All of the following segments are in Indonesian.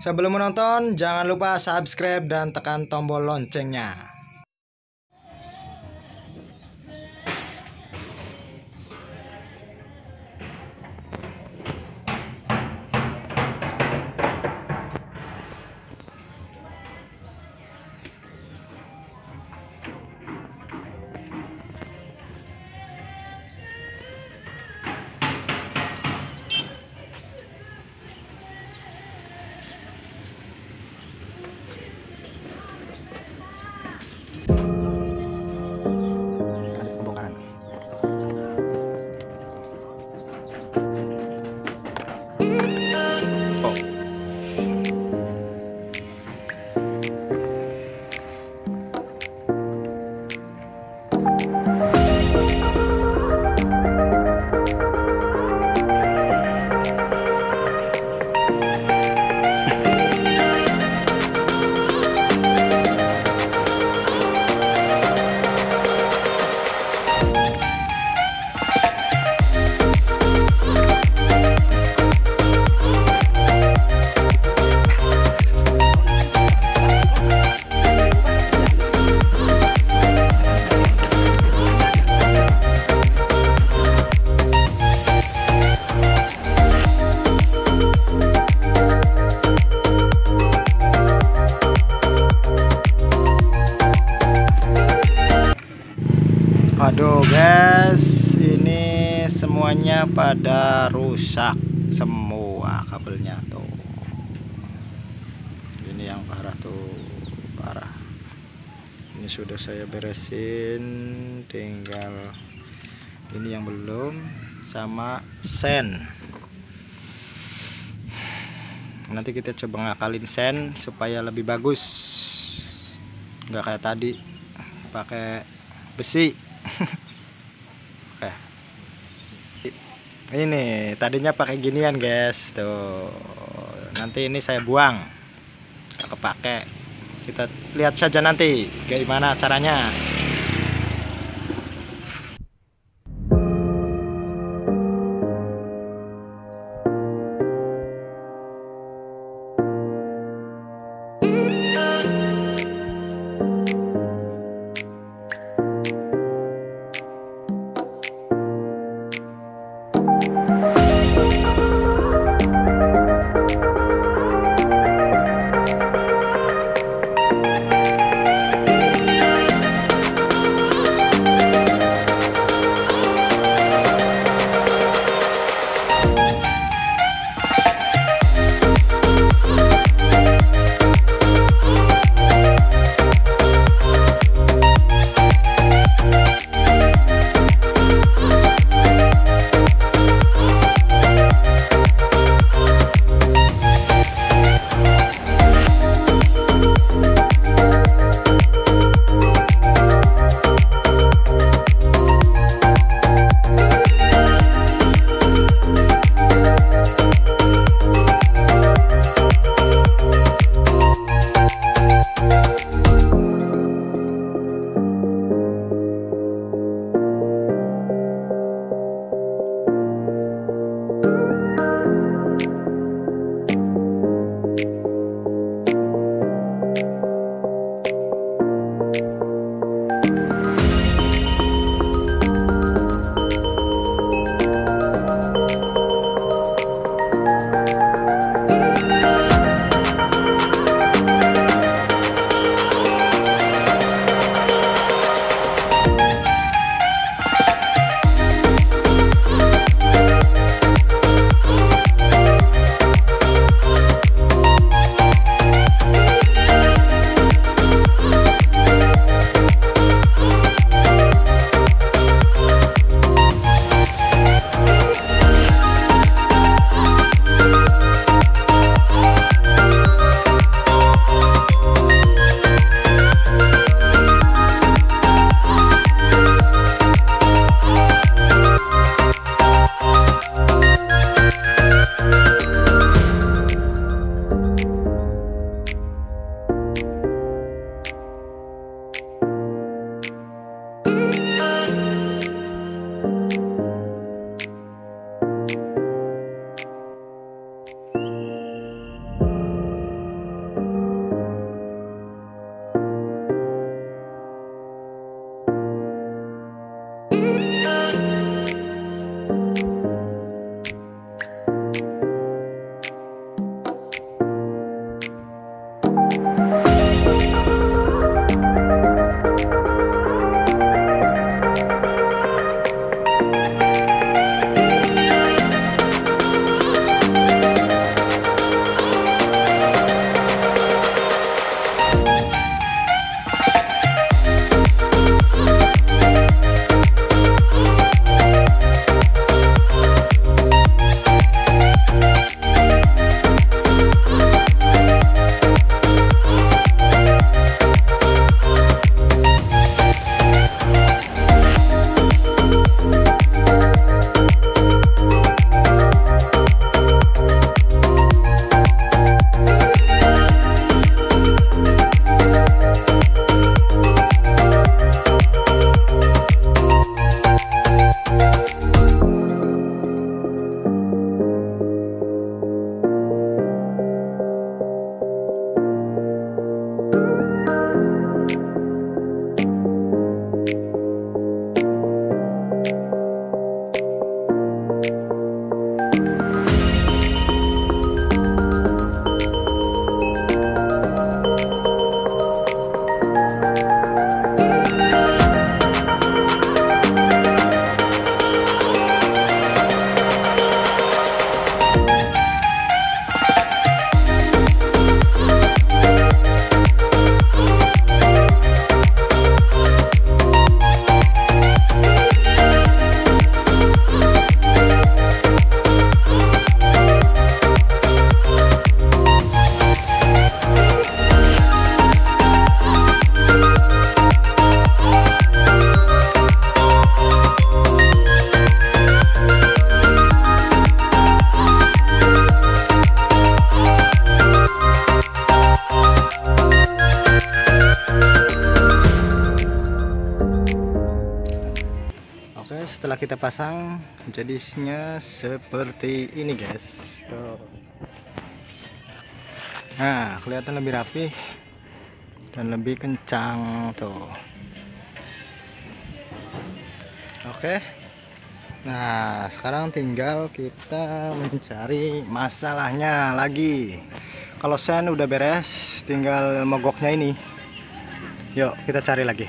Sebelum menonton, jangan lupa subscribe dan tekan tombol loncengnya. Aduh guys, ini semuanya pada rusak semua kabelnya tuh. Ini yang parah tuh, parah. Ini sudah saya beresin, tinggal ini yang belum, sama sen. Nanti kita coba ngakalin sen supaya lebih bagus, nggak kayak tadi pakai besi. Oke. Ini tadinya pakai ginian guys tuh, nanti ini saya buang, nggak kepake. Kita lihat saja nanti gimana caranya. kita pasang jadinya seperti ini guys. Tuh. Nah, kelihatan lebih rapih dan lebih kencang tuh. Oke. Nah, sekarang tinggal kita mencari masalahnya lagi. Kalau sen udah beres, tinggal mogoknya ini. Yuk, kita cari lagi.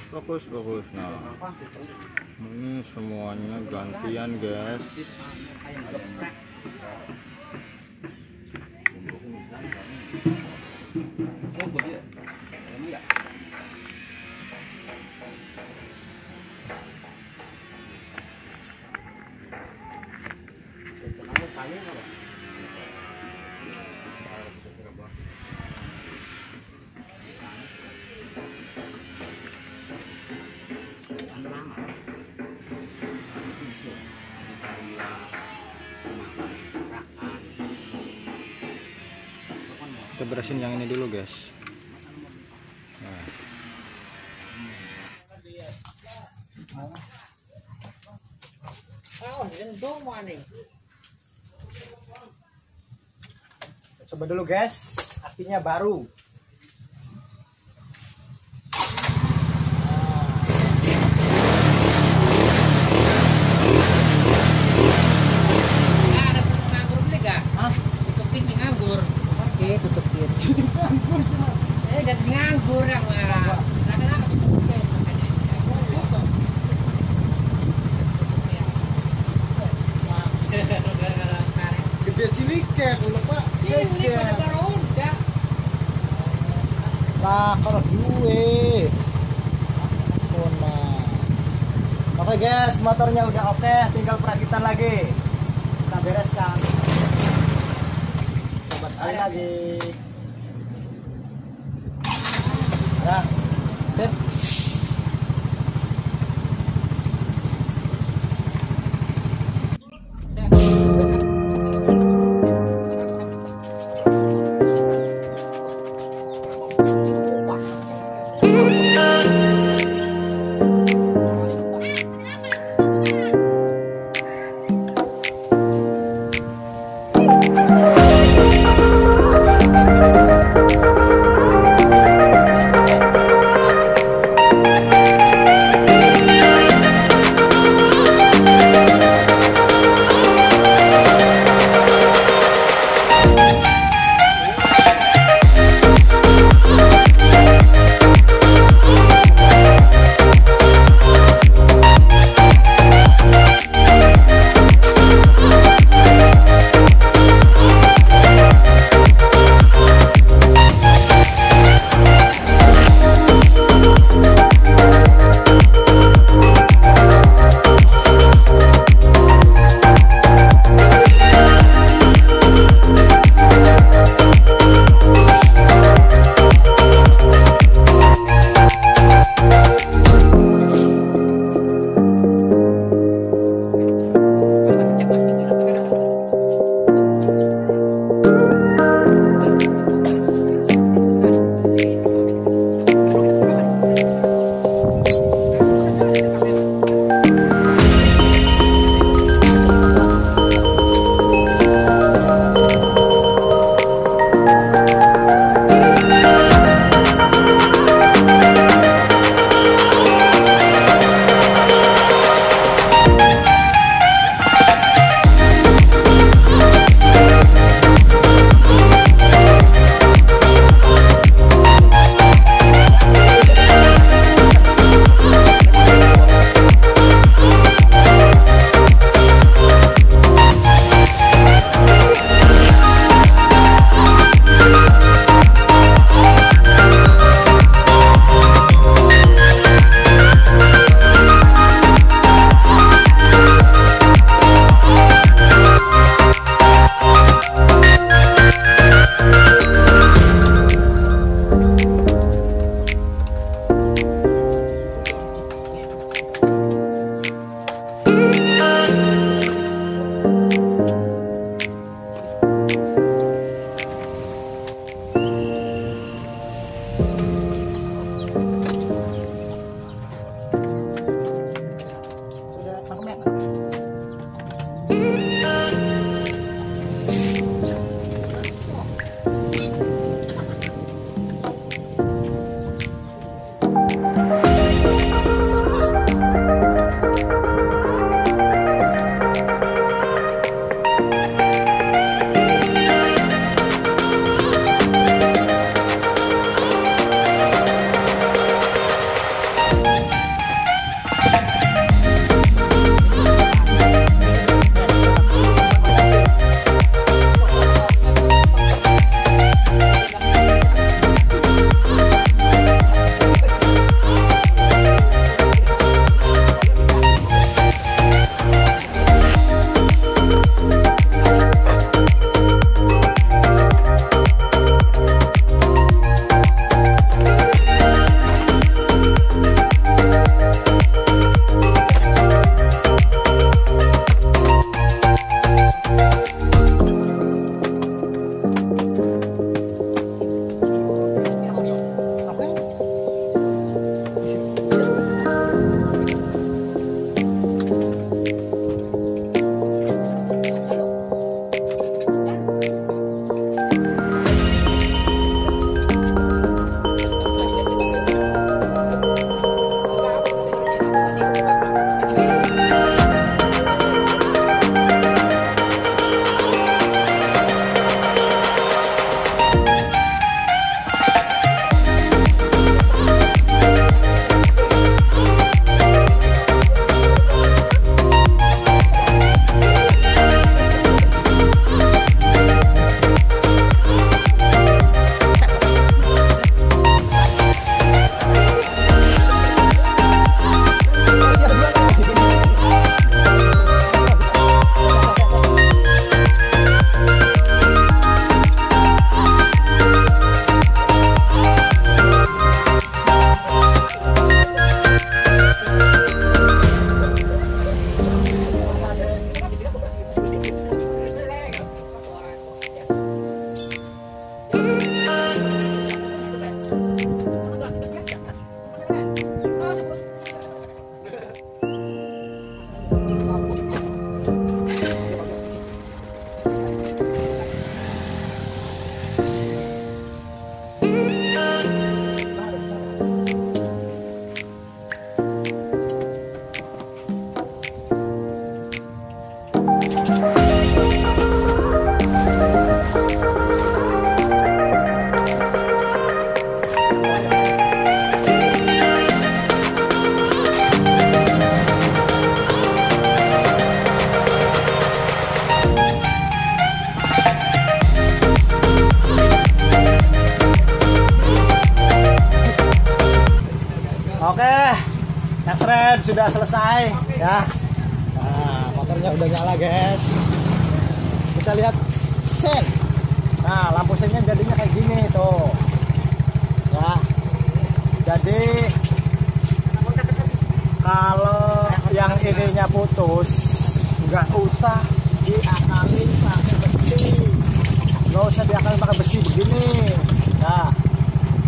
Fokus. Nah, ini semuanya gantian, guys. Kita beresin yang ini dulu guys. Nah. Coba dulu guys, akinya baru. Nganggur yang Gede ciliknya dulu pak. Lah kalau duwe. Oke guys, motornya udah oke, tinggal perakitan lagi. Kita bereskan. Coba sekali lagi. Nah, sip. udah selesai ya. Nah, motornya udah nyala guys. Kita lihat sen. Nah, lampu sennya jadinya kayak gini tuh ya. Jadi kalau yang ininya putus, nggak usah diakalin pakai besi, nggak usah diakalin pakai besi begini. Nah,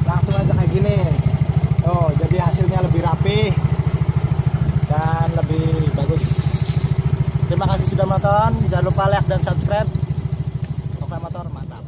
langsung aja kayak gini. Oh, jadi hasilnya lebih rapi dan lebih bagus. Terima kasih sudah menonton. Jangan lupa like dan subscribe. Octha motor mantap.